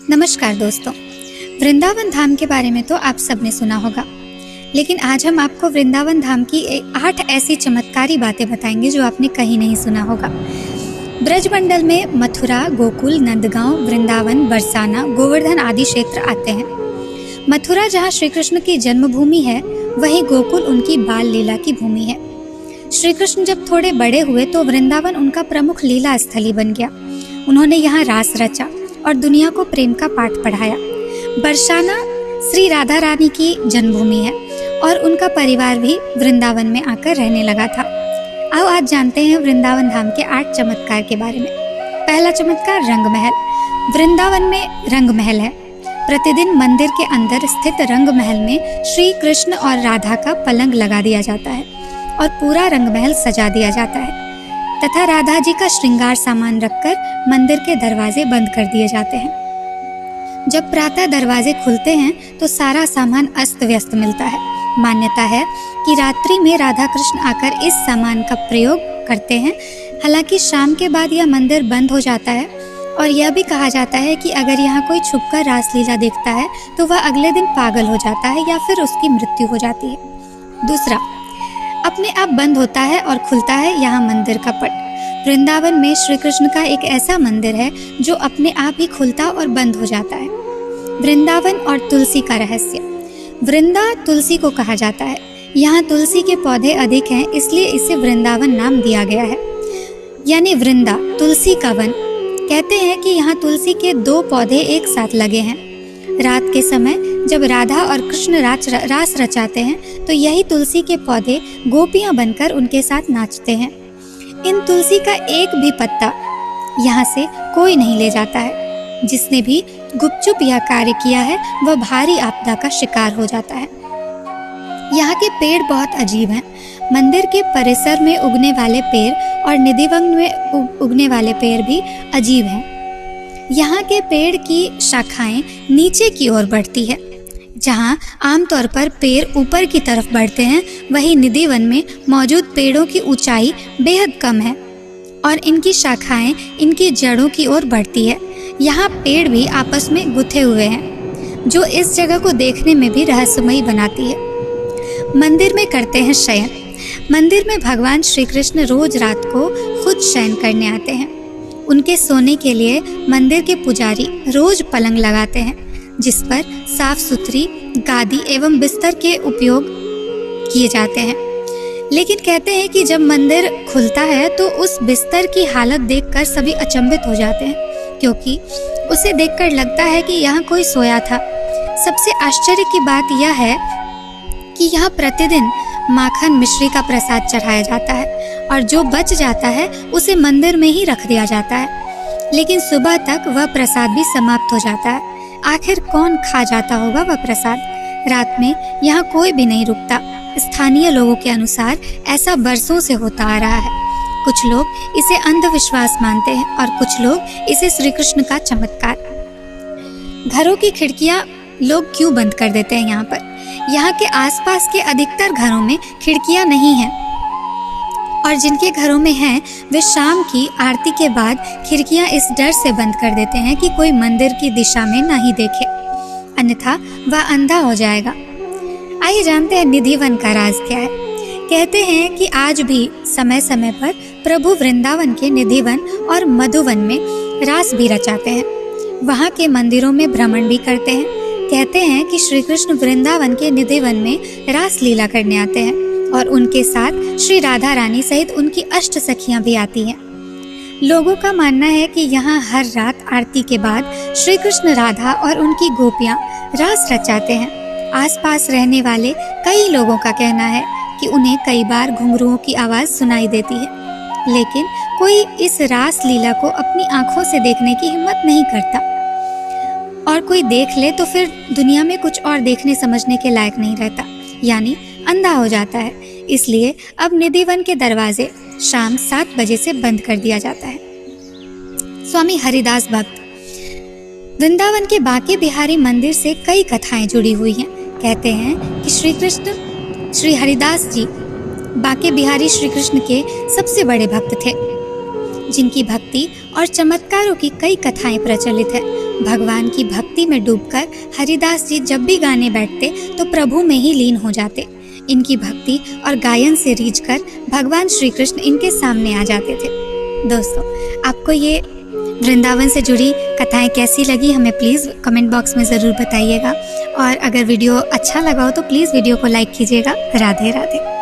नमस्कार दोस्तों। वृंदावन धाम के बारे में तो आप सबने सुना होगा, लेकिन आज हम आपको वृंदावन धाम की 8 ऐसी चमत्कारी बातें बताएंगे जो आपने कहीं नहीं सुना होगा। ब्रजमंडल में मथुरा, गोकुल, नंदगांव, वृंदावन, बरसाना, गोवर्धन आदि क्षेत्र आते हैं। मथुरा जहाँ श्री कृष्ण की जन्मभूमि है, वहीं गोकुल उनकी बाल लीला की भूमि है। श्री कृष्ण जब थोड़े बड़े हुए तो वृंदावन उनका प्रमुख लीला स्थली बन गया। उन्होंने यहाँ रास रचा और दुनिया को प्रेम का पाठ पढ़ाया। बरसाना श्री राधा रानी की जन्मभूमि है और उनका परिवार भी वृंदावन में आकर रहने लगा था। आओ आज जानते हैं वृंदावन धाम के 8 चमत्कार के बारे में। पहला चमत्कार, रंग महल। वृंदावन में रंग महल है। प्रतिदिन मंदिर के अंदर स्थित रंग महल में श्री कृष्ण और राधा का पलंग लगा दिया जाता है और पूरा रंग महल सजा दिया जाता है तथा राधा जी का श्रृंगार सामान रखकर मंदिर के दरवाजे बंद कर दिए जाते हैं। जब प्रातः दरवाजे खुलते हैं तो सारा सामान अस्त व्यस्त मिलता है। मान्यता है कि रात्रि में राधा कृष्ण आकर इस सामान का प्रयोग करते हैं। हालांकि शाम के बाद यह मंदिर बंद हो जाता है और यह भी कहा जाता है कि अगर यहाँ कोई छुपकर रासलीला देखता है तो वह अगले दिन पागल हो जाता है या फिर उसकी मृत्यु हो जाती है। दूसरा, अपने आप बंद होता है और खुलता है यहाँ मंदिर का पट। वृंदावन में श्री कृष्ण का एक ऐसा मंदिर है जो अपने आप ही खुलता और बंद हो जाता है। वृंदावन और तुलसी का रहस्य। वृंदा तुलसी को कहा जाता है। यहाँ तुलसी के पौधे अधिक हैं, इसलिए इसे वृंदावन नाम दिया गया है, यानी वृंदा तुलसी का वन। कहते हैं कि यहाँ तुलसी के 2 पौधे एक साथ लगे हैं। रात के समय जब राधा और कृष्ण रास रचाते हैं तो यही तुलसी के पौधे गोपियां बनकर उनके साथ नाचते हैं। इन तुलसी का एक भी पत्ता यहाँ से कोई नहीं ले जाता है। जिसने भी गुपचुप यह कार्य किया है वह भारी आपदा का शिकार हो जाता है। यहाँ के पेड़ बहुत अजीब हैं। मंदिर के परिसर में उगने वाले पेड़ और निधिवंग में उगने वाले पेड़ भी अजीब हैं। यहाँ के पेड़ की शाखाएं नीचे की ओर बढ़ती है। जहाँ आमतौर पर पेड़ ऊपर की तरफ बढ़ते हैं, वहीं निधिवन में मौजूद पेड़ों की ऊंचाई बेहद कम है और इनकी शाखाएं इनकी जड़ों की ओर बढ़ती है। यहाँ पेड़ भी आपस में गुथे हुए हैं, जो इस जगह को देखने में भी रहस्यमयी बनाती है। मंदिर में करते हैं शयन। मंदिर में भगवान श्री कृष्ण रोज रात को खुद शयन करने आते हैं। उनके सोने के लिए मंदिर के पुजारी रोज पलंग लगाते हैं, जिस पर साफ सुथरी गादी एवं बिस्तर के उपयोग किए जाते हैं। लेकिन कहते हैं कि जब मंदिर खुलता है तो उस बिस्तर की हालत देखकर सभी अचंभित हो जाते हैं, क्योंकि उसे देखकर लगता है कि यहाँ कोई सोया था। सबसे आश्चर्य की बात यह है कि यहाँ प्रतिदिन माखन मिश्री का प्रसाद चढ़ाया जाता है और जो बच जाता है उसे मंदिर में ही रख दिया जाता है। लेकिन सुबह तक वह प्रसाद भी समाप्त हो जाता है। आखिर कौन खा जाता होगा वह प्रसाद? रात में यहाँ कोई भी नहीं रुकता। स्थानीय लोगों के अनुसार ऐसा बरसों से होता आ रहा है। कुछ लोग इसे अंधविश्वास मानते हैं और कुछ लोग इसे श्री कृष्ण का चमत्कार। घरों की खिड़कियां लोग क्यों बंद कर देते हैं? यहाँ पर यहाँ के आसपास के अधिकतर घरों में खिड़कियां नहीं हैं और जिनके घरों में हैं वे शाम की आरती के बाद खिड़कियां इस डर से बंद कर देते हैं कि कोई मंदिर की दिशा में ना ही देखे, अन्यथा वह अंधा हो जाएगा। आइए जानते हैं निधिवन का राज क्या है। कहते हैं कि आज भी समय समय पर प्रभु वृंदावन के निधिवन और मधुवन में रास भी रचाते हैं। वहाँ के मंदिरों में भ्रमण भी करते हैं। कहते हैं कि श्री कृष्ण वृंदावन के निधिवन में रास लीला करने आते हैं और उनके साथ श्री राधा रानी सहित उनकी अष्ट सखियां भी आती हैं। लोगों का मानना है कि यहाँ हर रात आरती के बाद श्री कृष्ण, राधा और उनकी गोपियां रास रचाते हैं। आसपास रहने वाले कई लोगों का कहना है कि उन्हें कई बार घुंघरुओं की आवाज सुनाई देती है, लेकिन कोई इस रास लीला को अपनी आंखों से देखने की हिम्मत नहीं करता और कोई देख ले तो फिर दुनिया में कुछ और देखने समझने के लायक नहीं रहता, यानी अंधा हो जाता है। इसलिए अब निधिवन के दरवाजे शाम 7 बजे से बंद कर दिया जाता है। स्वामी हरिदास भक्त। वृंदावन के बांके बिहारी मंदिर से कई कथाएं जुड़ी हुई हैं। कहते हैं कि श्री कृष्ण श्री हरिदास जी बांके बिहारी श्री कृष्ण के सबसे बड़े भक्त थे, जिनकी भक्ति और चमत्कारों की कई कथाएं प्रचलित है। भगवान की भक्ति में डूबकर हरिदास जी जब भी गाने बैठते तो प्रभु में ही लीन हो जाते। इनकी भक्ति और गायन से रीझकर भगवान श्री कृष्ण इनके सामने आ जाते थे। दोस्तों, आपको ये वृंदावन से जुड़ी कथाएं कैसी लगी हमें प्लीज़ कमेंट बॉक्स में ज़रूर बताइएगा, और अगर वीडियो अच्छा लगा हो तो प्लीज़ वीडियो को लाइक कीजिएगा। राधे राधे।